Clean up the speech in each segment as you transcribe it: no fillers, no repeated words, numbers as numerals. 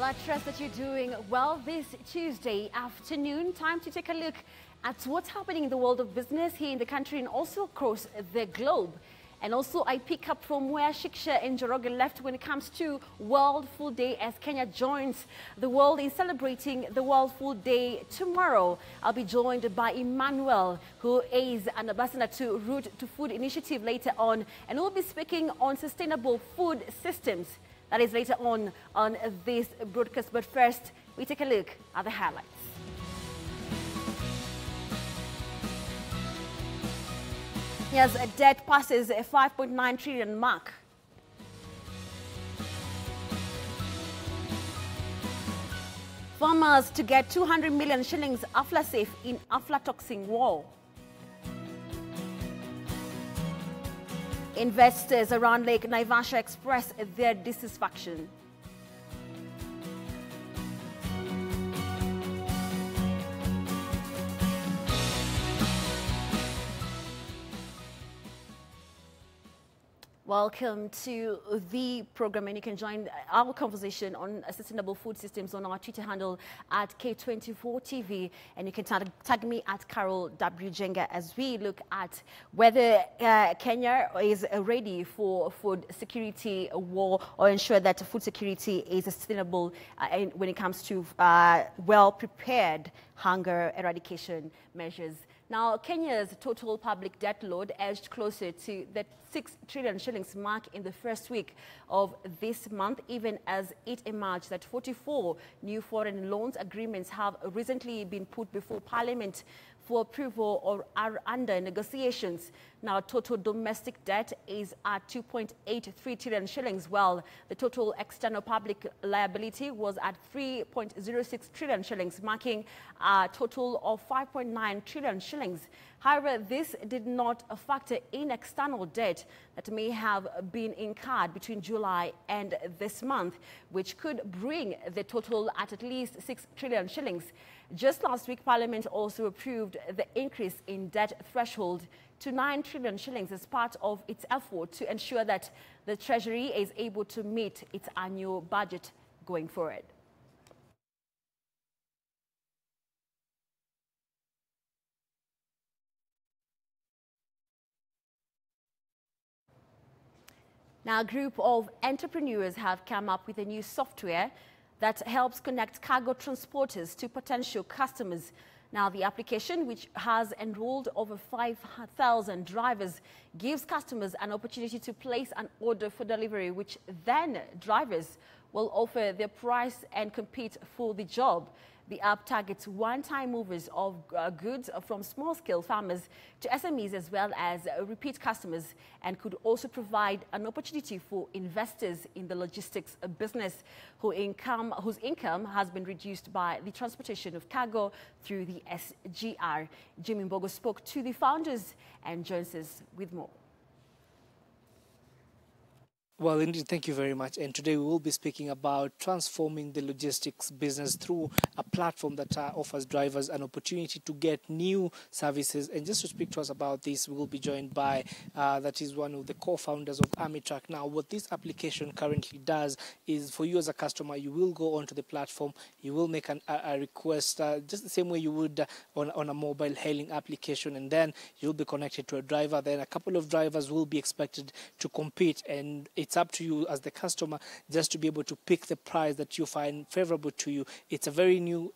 I trust that you're doing well this Tuesday afternoon. Time to take a look at what's happening in the world of business here in the country and also across the globe. And also I pick up from where Shiksha and Njoroge left when it comes to World Food Day as Kenya joins the world in celebrating the World Food Day tomorrow. I'll be joined by Emmanuel, who is an ambassador to Root to Food initiative later on, and we'll be speaking on sustainable food systems. That is later on this broadcast. But first, we take a look at the highlights. Yes, debt passes a 5.9 trillion mark. Farmers to get 200 million shillings aflasafe in aflatoxin war. Investors around Lake Naivasha express their dissatisfaction. Welcome to the program, and you can join our conversation on sustainable food systems on our Twitter handle at K24TV, and you can tag me at Carol W. Jenga as we look at whether Kenya is ready for food security war or ensure that food security is sustainable when it comes to well-prepared hunger eradication measures. Now, Kenya's total public debt load edged closer to the 6 trillion shillings mark in the first week of this month, even as it emerged that 44 new foreign loans agreements have recently been put before Parliament for approval or are under negotiations. Now, total domestic debt is at 2.83 trillion shillings, while the total external public liability was at 3.06 trillion shillings, marking a total of 5.9 trillion shillings. However, this did not factor in external debt that may have been incurred between July and this month, which could bring the total at least 6 trillion shillings. Just last week, Parliament also approved the increase in debt threshold to 9 trillion shillings as part of its effort to ensure that the Treasury is able to meet its annual budget going forward. Now, a group of entrepreneurs have come up with a new software that helps connect cargo transporters to potential customers. Now, the application, which has enrolled over 5,000 drivers, gives customers an opportunity to place an order for delivery, which then drivers will offer their price and compete for the job. The app targets one-time movers of goods from small-scale farmers to SMEs as well as repeat customers, and could also provide an opportunity for investors in the logistics business whose income has been reduced by the transportation of cargo through the SGR. Jimmy Mbogo spoke to the founders and joins us with more. Well, indeed, thank you very much. And today we will be speaking about transforming the logistics business through a platform that offers drivers an opportunity to get new services. And just to speak to us about this, we will be joined by, that is one of the co-founders of AmiTrack. Now, what this application currently does is for you as a customer, you will go onto the platform, you will make a request just the same way you would on a mobile hailing application, and then you'll be connected to a driver. Then a couple of drivers will be expected to compete, and it's up to you as the customer just to be able to pick the price that you find favorable to you. It's a very new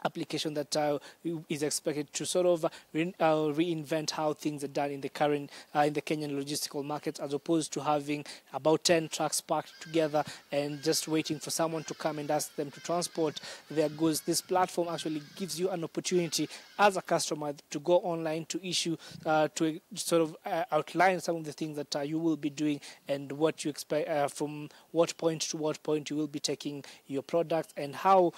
application that is expected to sort of reinvent how things are done in the current in the Kenyan logistical market, as opposed to having about 10 trucks parked together and just waiting for someone to come and ask them to transport their goods. This platform actually gives you an opportunity as a customer to go online, to issue, to sort of outline some of the things that you will be doing and what you expect from what point to what point you will be taking your product, and how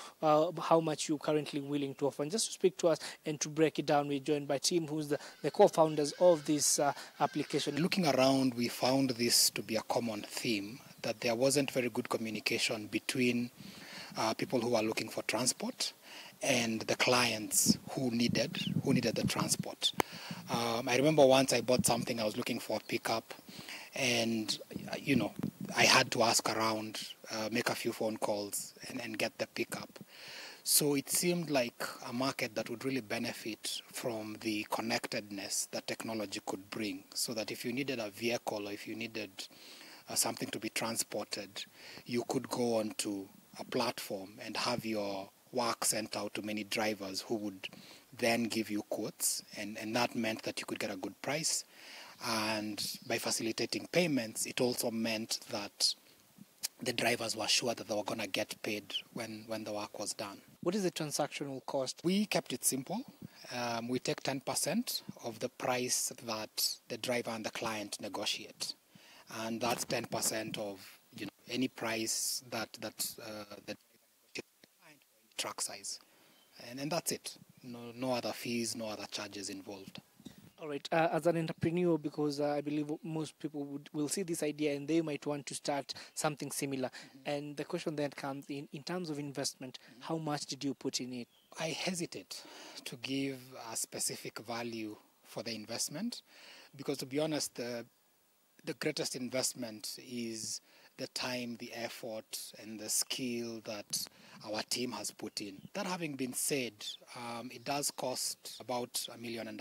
much you currently willing to offer. And just to speak to us and to break it down, we're joined by Tim, who's the co-founders of this application. Looking around, we found this to be a common theme, that there wasn't very good communication between people who are looking for transport and the clients who needed the transport. I remember once I bought something, I was looking for a pickup, and I had to ask around, make a few phone calls, and get the pickup. So it seemed like a market that would really benefit from the connectedness that technology could bring, so that if you needed a vehicle or if you needed something to be transported, you could go onto a platform and have your work sent out to many drivers who would then give you quotes, and that meant that you could get a good price. And by facilitating payments, it also meant that the drivers were sure that they were going to get paid when the work was done. What is the transactional cost? We kept it simple. We take 10% of the price that the driver and the client negotiate, and that's 10% of any price that the driver negotiates with the client for any truck size, and that's it. No other fees, no other charges involved. All right. As an entrepreneur, because I believe most people will see this idea and they might want to start something similar. Mm-hmm. And the question then comes in terms of investment, mm-hmm. how much did you put in it? I hesitate to give a specific value for the investment, because to be honest, the greatest investment is the time, the effort, and the skill that our team has put in. That having been said, it does cost about $1.5 million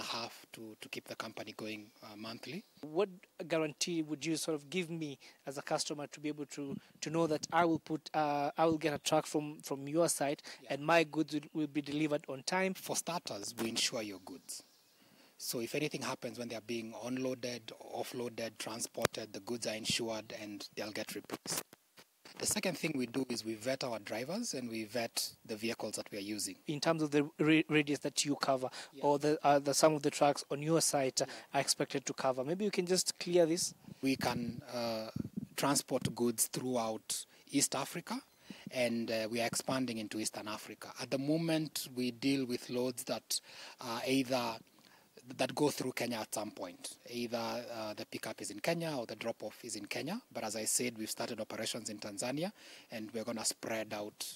to keep the company going monthly. What guarantee would you sort of give me as a customer to be able to know that I will get a truck from your site, yeah, and my goods will be delivered on time? For starters, we insure your goods. So if anything happens when they're being unloaded, offloaded, transported, the goods are insured and they'll get replaced. The second thing we do is we vet our drivers and we vet the vehicles that we are using. In terms of the radius that you cover, yeah, or the some of the trucks on your site, yeah, are expected to cover. Maybe you can just clear this. We can transport goods throughout East Africa, and we are expanding into Eastern Africa. At the moment, we deal with loads that that go through Kenya at some point. Either the pickup is in Kenya or the drop-off is in Kenya. But as I said, we've started operations in Tanzania, and we're going to spread out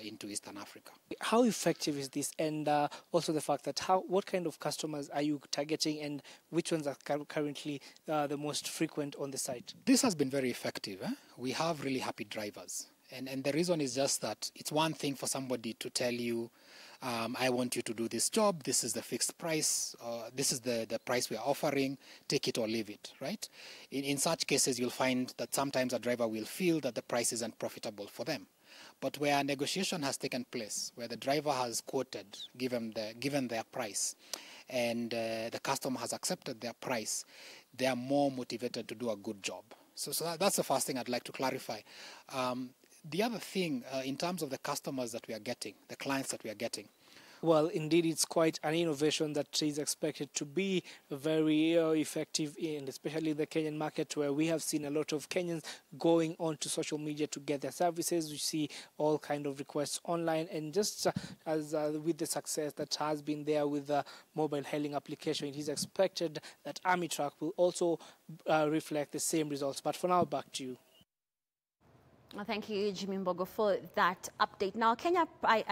into Eastern Africa. How effective is this? And also the fact that what kind of customers are you targeting, and which ones are currently the most frequent on the site? This has been very effective. We have really happy drivers. And the reason is just that it's one thing for somebody to tell you, I want you to do this job, this is the fixed price, this is the price we are offering, take it or leave it, right? In such cases, you'll find that sometimes a driver will feel that the price isn't profitable for them. But where a negotiation has taken place, where the driver has quoted, given their price, and the customer has accepted their price, they are more motivated to do a good job. So that's the first thing I'd like to clarify. The other thing, in terms of the customers that we are getting, the clients that we are getting. Well, indeed, it's quite an innovation that is expected to be very effective, and especially the Kenyan market, where we have seen a lot of Kenyans going onto social media to get their services. We see all kind of requests online, and just as with the success that has been there with the mobile hailing application, it is expected that Army Truck will also reflect the same results. But for now, back to you. Thank you, Jimmy Mbogo, for that update. Now, Kenya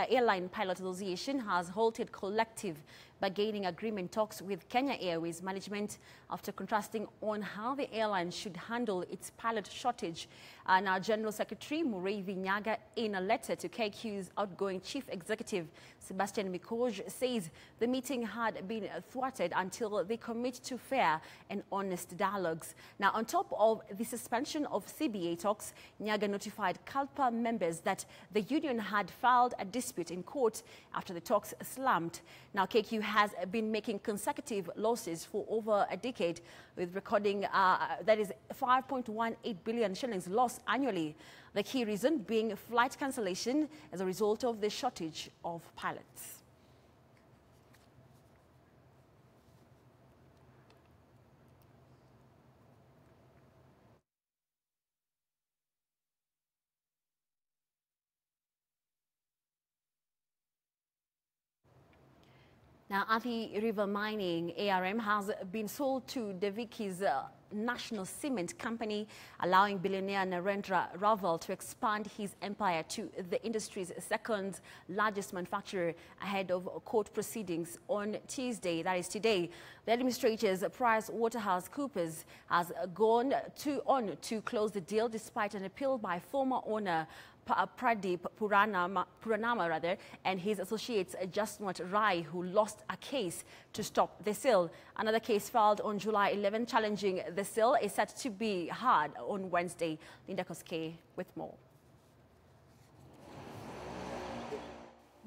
Airline Pilot Association has halted collective bargaining agreement talks with Kenya Airways management after contrasting on how the airline should handle its pilot shortage. Now, General Secretary Mureithi Nyaga, in a letter to KQ's outgoing Chief Executive Sebastian Mikoj, says the meeting had been thwarted until they commit to fair and honest dialogues. Now, on top of the suspension of CBA talks, Nyaga notified CALPA members that the union had filed a dispute in court after the talks slumped. Now, KQ has been making consecutive losses for over a decade, with recording that is 5.18 billion shillings lost annually. The key reason being flight cancellation as a result of the shortage of pilots. Now, Athi River Mining, ARM, has been sold to Deviki's National Cement Company, allowing billionaire Narendra Raval to expand his empire to the industry's second largest manufacturer ahead of court proceedings on Tuesday, that is today. The administrator's PricewaterhouseCoopers has gone on to close the deal despite an appeal by former owner Pradeep Puranama and his associates Justmat Rai, who lost a case to stop the sale. Another case filed on July 11 challenging the sale is set to be heard on Wednesday. Linda Koske with more.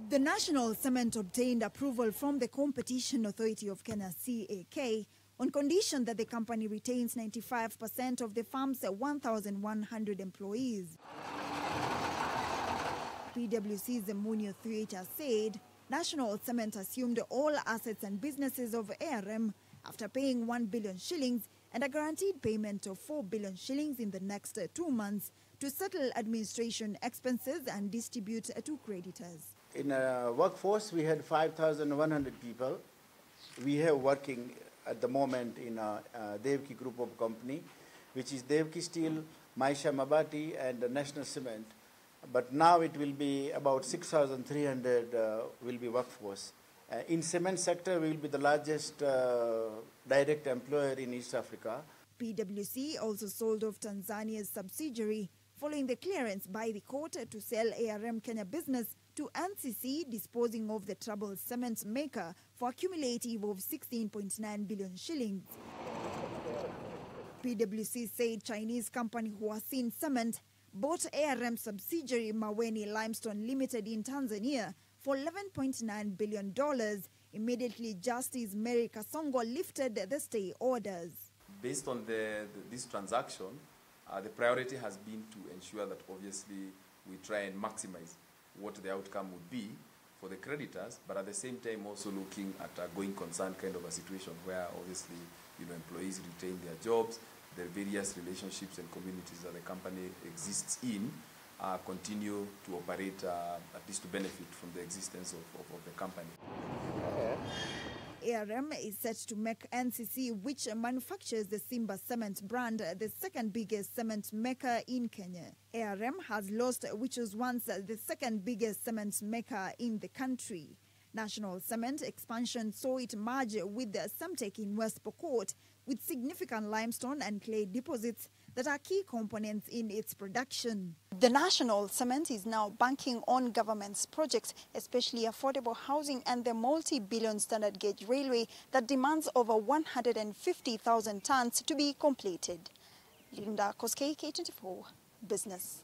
The National Cement obtained approval from the Competition Authority of Kenya, CAK, on condition that the company retains 95% of the firm's 1,100 employees. PwC's Munio Threater said National Cement assumed all assets and businesses of ARM after paying 1 billion shillings and a guaranteed payment of 4 billion shillings in the next 2 months to settle administration expenses and distribute to creditors. In a workforce, we had 5,100 people. We have working at the moment in a Devki group of company, which is Devki Steel, Maisha Mabati, and National Cement. But now it will be about 6,300 will be workforce. In cement sector, we will be the largest direct employer in East Africa. PwC also sold off Tanzania's subsidiary following the clearance by the court to sell ARM Kenya Business to NCC, disposing of the troubled cement maker for a cumulative of 16.9 billion shillings. PwC said Chinese company Huasin Cement bought ARM subsidiary Maweni Limestone Limited in Tanzania for $11.9 billion. Immediately, Justice Mary Kasongo lifted the stay orders. Based on this transaction, the priority has been to ensure that obviously we try and maximize what the outcome would be for the creditors, but at the same time also looking at a going concern kind of a situation where obviously employees retain their jobs, the various relationships and communities that the company exists in continue to operate, at least to benefit from the existence of the company. ARM is set to make NCC, which manufactures the Simba Cement brand, the second biggest cement maker in Kenya. ARM has lost, which was once the second biggest cement maker in the country. National Cement expansion saw it merge with the Semtech in West Pokot, with significant limestone and clay deposits that are key components in its production. The National Cement is now banking on government's projects, especially affordable housing and the multi-billion standard gauge railway that demands over 150,000 tons to be completed. Linda Koske, K24 Business.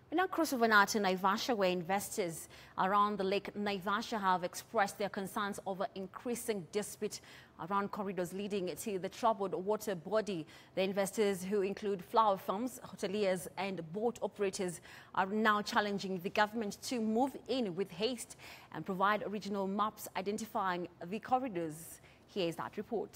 We now cross over now to Naivasha, where investors around the Lake Naivasha have expressed their concerns over increasing dispute around corridors leading to the troubled water body. The investors, who include flower farms, hoteliers and boat operators, are now challenging the government to move in with haste and provide original maps identifying the corridors. Here is that report.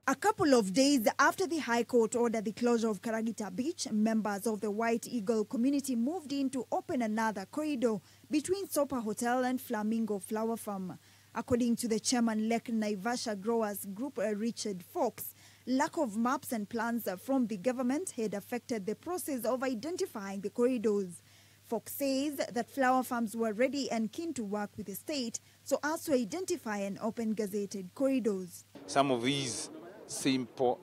A couple of days after the High Court ordered the closure of Karagita Beach, members of the White Eagle community moved in to open another corridor between Sopa Hotel and Flamingo Flower Farm. According to the chairman, Lake Naivasha Growers Group, Richard Fox, lack of maps and plans from the government had affected the process of identifying the corridors. Fox says that flower farms were ready and keen to work with the state so as to identify and open gazetted corridors. Some of these simple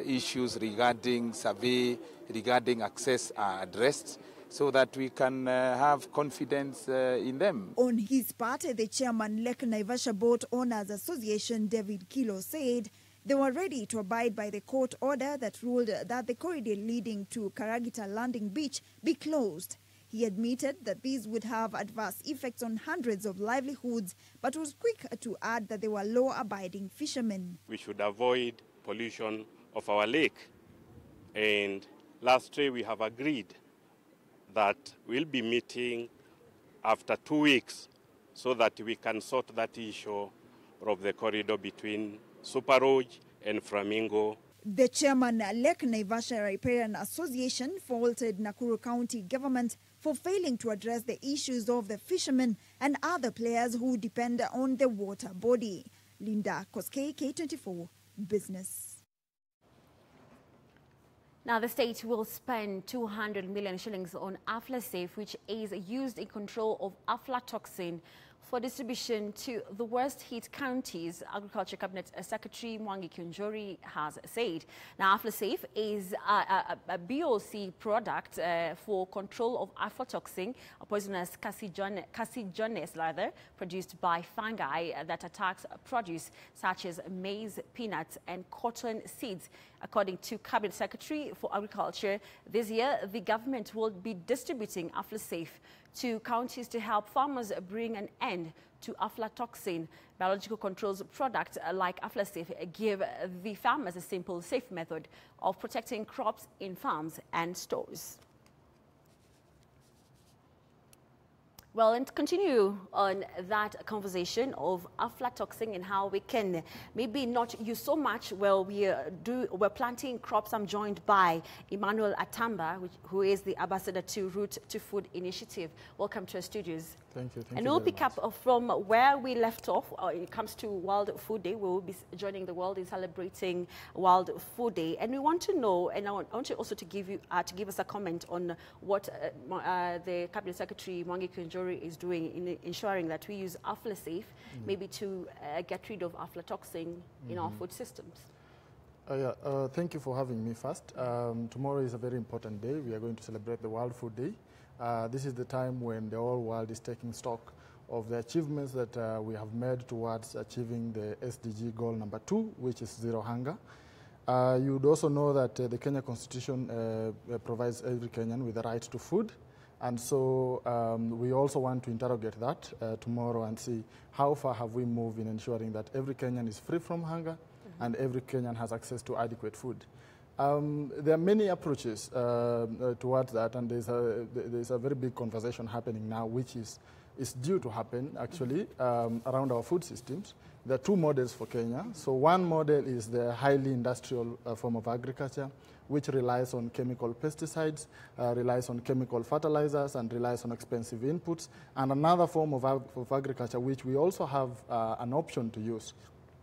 issues regarding survey, regarding access are addressed so that we can have confidence in them. On his part, the chairman, Lake Naivasha Boat Owners Association, David Kilo, said they were ready to abide by the court order that ruled that the corridor leading to Karagita Landing Beach be closed. He admitted that these would have adverse effects on hundreds of livelihoods, but was quick to add that they were law-abiding fishermen. We should avoid pollution of our lake. And lastly, we have agreed that we'll be meeting after 2 weeks so that we can sort that issue of the corridor between Super Rouge and Flamingo. The chairman, Lake Naivasha Riparian Association, faulted Nakuru County government for failing to address the issues of the fishermen and other players who depend on the water body. Linda Koskei, K24 Business. Now, the state will spend 200 million shillings on aflasafe, which is used in control of aflatoxin, for distribution to the worst hit counties, Agriculture Cabinet Secretary Mwangi Kionjori has said. Now, aflasafe is a BOC product for control of aflatoxin, a poisonous carcinogens produced by fungi that attacks produce such as maize, peanuts, and cotton seeds. According to Cabinet Secretary for Agriculture, this year the government will be distributing aflasafe to counties to help farmers bring an end to aflatoxin. Biological controls products like aflasafe give the farmers a simple, safe method of protecting crops in farms and stores. Well, and to continue on that conversation of aflatoxin and how we can maybe not use so much, well, we're planting crops. I'm joined by Emmanuel Atamba, who is the ambassador to Root to Food Initiative. Welcome to our studios. Thank you. And we'll pick up from where we left off. It comes to World Food Day. We will be joining the world in celebrating World Food Day. And we want to know, and I want you also to give us a comment on what the Cabinet Secretary Mwangi Kionjori is doing in ensuring that we use aflasafe, maybe to get rid of aflatoxin in our food systems. Thank you for having me first. Tomorrow is a very important day. We are going to celebrate the World Food Day. This is the time when the whole world is taking stock of the achievements that we have made towards achieving the SDG goal number 2, which is zero hunger. You would also know that the Kenya Constitution provides every Kenyan with the right to food. And so we also want to interrogate that tomorrow and see how far have we moved in ensuring that every Kenyan is free from hunger and every Kenyan has access to adequate food. There are many approaches towards that, and there's a very big conversation happening now, which is due to happen actually around our food systems. There are two models for Kenya. So one model is the highly industrial form of agriculture, which relies on chemical pesticides, relies on chemical fertilizers, and relies on expensive inputs. And another form of agriculture, which we also have an option to use,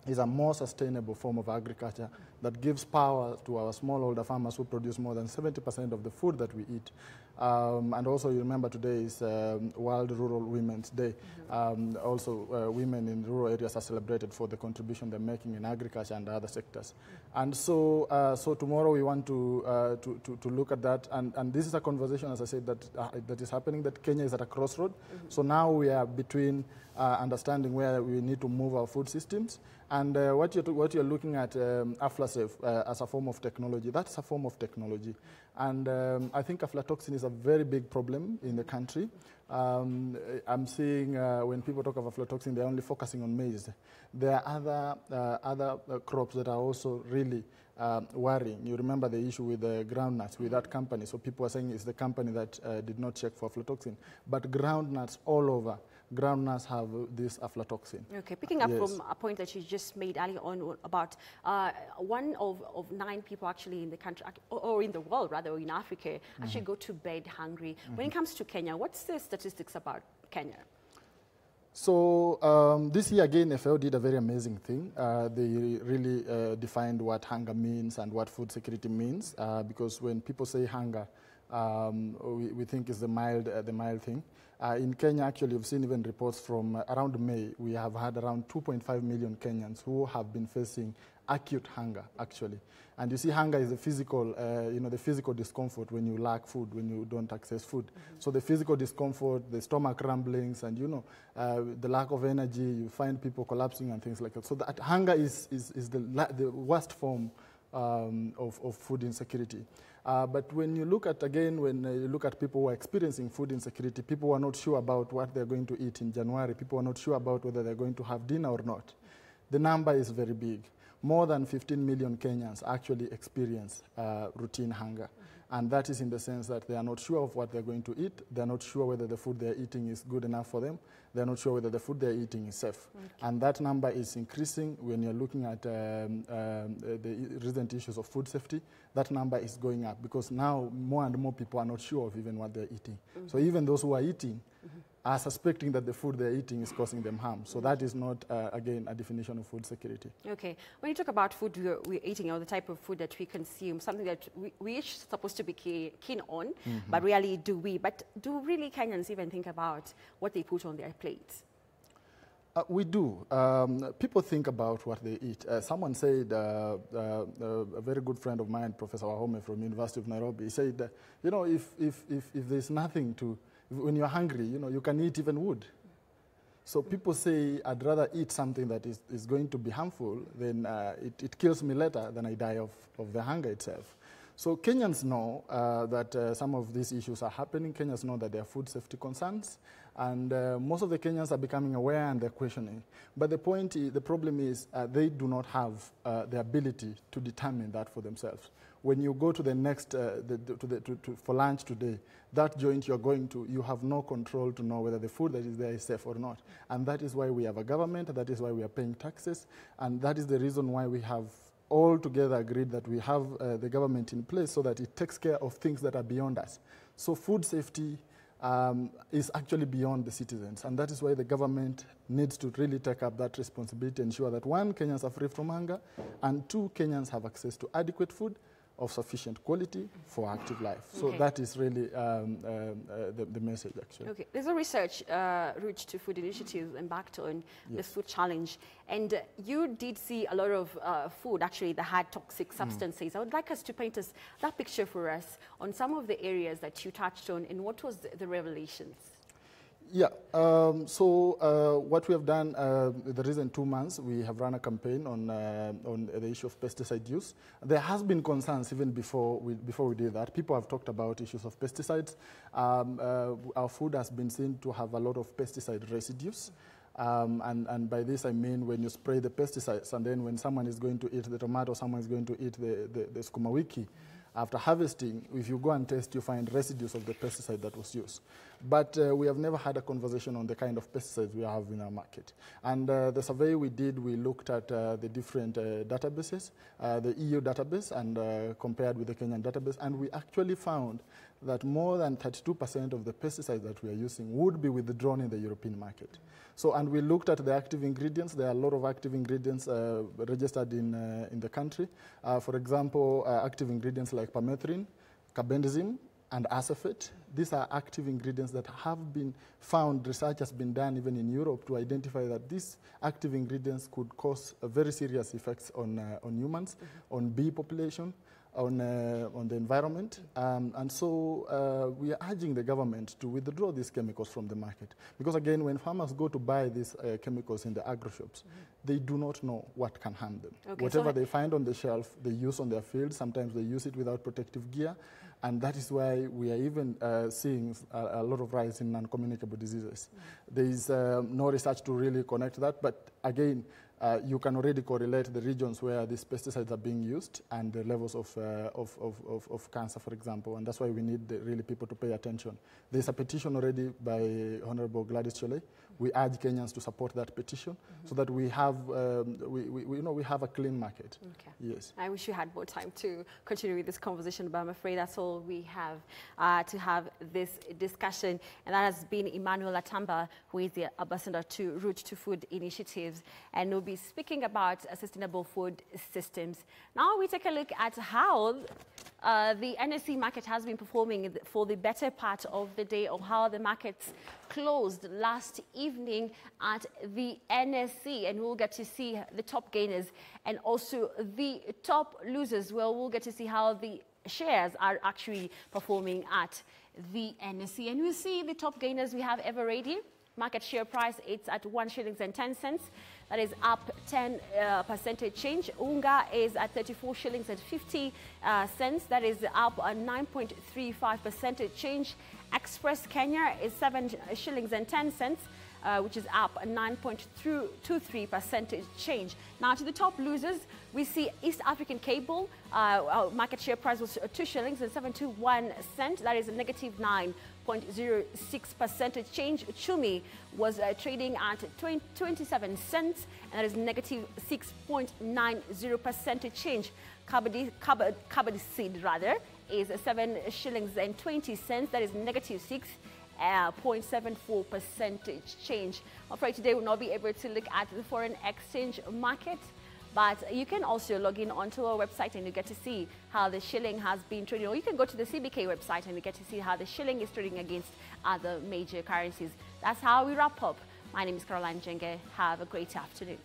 is a more sustainable form of agriculture that gives power to our smallholder farmers who produce more than 70% of the food that we eat. And also, you remember today is World Rural Women's Day. Also, women in rural areas are celebrated for the contribution they're making in agriculture and other sectors. And so, so tomorrow we want to look at that. And this is a conversation, as I said, that is happening, that Kenya is at a crossroad. So now we are between understanding where we need to move our food systems. And what you're looking at, aflasafe as a form of technology, that's a form of technology. And I think aflatoxin is a very big problem in the country. I'm seeing when people talk of aflatoxin, they're only focusing on maize. There are other crops that are also really worrying. You remember the issue with the groundnuts, with that company. So people are saying it's the company that did not check for aflatoxin. But groundnuts all over, groundnuts have this aflatoxin. Okay, picking up from a point that you just made earlier on about 1 of 9 people actually in the country, or in the world rather, or in Africa, actually go to bed hungry. When it comes to Kenya, what's the statistics about Kenya? So this year again, FAO did a very amazing thing. They really defined what hunger means and what food security means, because when people say hunger, we think it's the mild thing. In Kenya, actually, we've seen even reports from around May. We have had around 2.5 million Kenyans who have been facing acute hunger, actually. And you see, hunger is the physical, the physical discomfort when you lack food, when you don't access food. So the physical discomfort, the stomach rumblings, and the lack of energy, you find people collapsing and things like that. So that hunger is the worst form of food insecurity. But when you look at, again, when you look at people who are experiencing food insecurity, people who are not sure about what they're going to eat in January, people who are not sure about whether they're going to have dinner or not, the number is very big. More than 15 million Kenyans actually experience routine hunger. And that is in the sense that they are not sure of what they're going to eat. They're not sure whether the food they're eating is good enough for them. They're not sure whether the food they're eating is safe. Okay. And that number is increasing when you're looking at the recent issues of food safety. That number is going up because now more and more people are not sure of even what they're eating. So even those who are eating are suspecting that the food they're eating is causing them harm. So that is not, again, a definition of food security. Okay. When you talk about food we're eating or the type of food that we consume, something that we are supposed to be keen on, but rarely do we. But do really Kenyans even think about what they put on their plates? We do. People think about what they eat. Someone said, a very good friend of mine, Professor Wahome from University of Nairobi, he said, you know, if there's nothing to, when you're hungry, you know, you can eat even wood. So people say, I'd rather eat something that is going to be harmful than it kills me later than I die of the hunger itself. So Kenyans know that some of these issues are happening. Kenyans know that there are food safety concerns. And most of the Kenyans are becoming aware and they're questioning. But the problem is they do not have the ability to determine that for themselves. When you go to the next, for lunch today, that joint you're going to, you have no control to know whether the food that is there is safe or not. And that is why we have a government, that is why we are paying taxes, and that is the reason why we have all together agreed that we have the government in place so that it takes care of things that are beyond us. So food safety is actually beyond the citizens, and that is why the government needs to really take up that responsibility, ensure that one, Kenyans are free from hunger, and two, Kenyans have access to adequate food of sufficient quality for active life. So that is really the message, actually. Okay. There's a research Route to Food initiative embarked on the food challenge, and you did see a lot of food actually that had toxic substances. I would like us to paint us that picture for us on some of the areas that you touched on, and what was the revelations? Yeah, so what we have done the recent 2 months, we have run a campaign on the issue of pesticide use. There has been concerns even before we did that. People have talked about issues of pesticides. Our food has been seen to have a lot of pesticide residues. And by this I mean when you spray the pesticides and then when someone is going to eat the tomato, someone is going to eat the sukuma wiki, after harvesting, if you go and test, you find residues of the pesticide that was used. But we have never had a conversation on the kind of pesticides we have in our market. And the survey we did, we looked at the different databases, the EU database, and compared with the Kenyan database, and we actually found that more than 32% of the pesticides that we are using would be withdrawn in the European market. So, and we looked at the active ingredients. There are a lot of active ingredients registered in the country. For example, active ingredients like permethrin, carbendazim, and acephate. These are active ingredients that have been found, research has been done even in Europe to identify that these active ingredients could cause very serious effects on humans, on bee population, on the environment. And so we are urging the government to withdraw these chemicals from the market. Because again, when farmers go to buy these chemicals in the agro shops, they do not know what can harm them. Okay, whatever they find on the shelf, they use on their fields. Sometimes they use it without protective gear. And that is why we are even seeing a lot of rise in non-communicable diseases. There is no research to really connect that, but again, you can already correlate the regions where these pesticides are being used and the levels of cancer, for example, and that's why we need really people to pay attention. There's a petition already by Honorable Gladys Chole. We urge Kenyans to support that petition so that we have, we have a clean market. Okay. Yes. I wish you had more time to continue with this conversation, but I'm afraid that's all we have to have this discussion. And that has been Emmanuel Atamba, who is the ambassador to Route to Food initiatives, and we'll be speaking about sustainable food systems. Now we take a look at how the NSE market has been performing for the better part of the day, or how the markets closed last evening at the NSE, and we'll get to see the top gainers and also the top losers. Well, we'll get to see how the shares are actually performing at the NSE, and we'll see the top gainers. We have Everready. Market share price, it's at 1 shillings and 10 cents. That is up 10% change. Unga is at 34 shillings and 50 cents. That is up 9.35% change. Express Kenya is 7 shillings and 10 cents. which is up 9.23% change. Now to the top losers, we see East African Cable. Our market share price was 2 shillings and 71 cents. That is a negative 9.06% change. Chumi was trading at 27 cents, and that is negative 6.90% change. Kabadi seed rather is 7 shillings and 20 cents. That is negative 6.74% change. I'm afraid today we'll not be able to look at the foreign exchange market, but you can also log in onto our website and you get to see how the shilling has been trading. Or you can go to the CBK website and you get to see how the shilling is trading against other major currencies. That's how we wrap up. My name is Caroline Jenge. Have a great afternoon.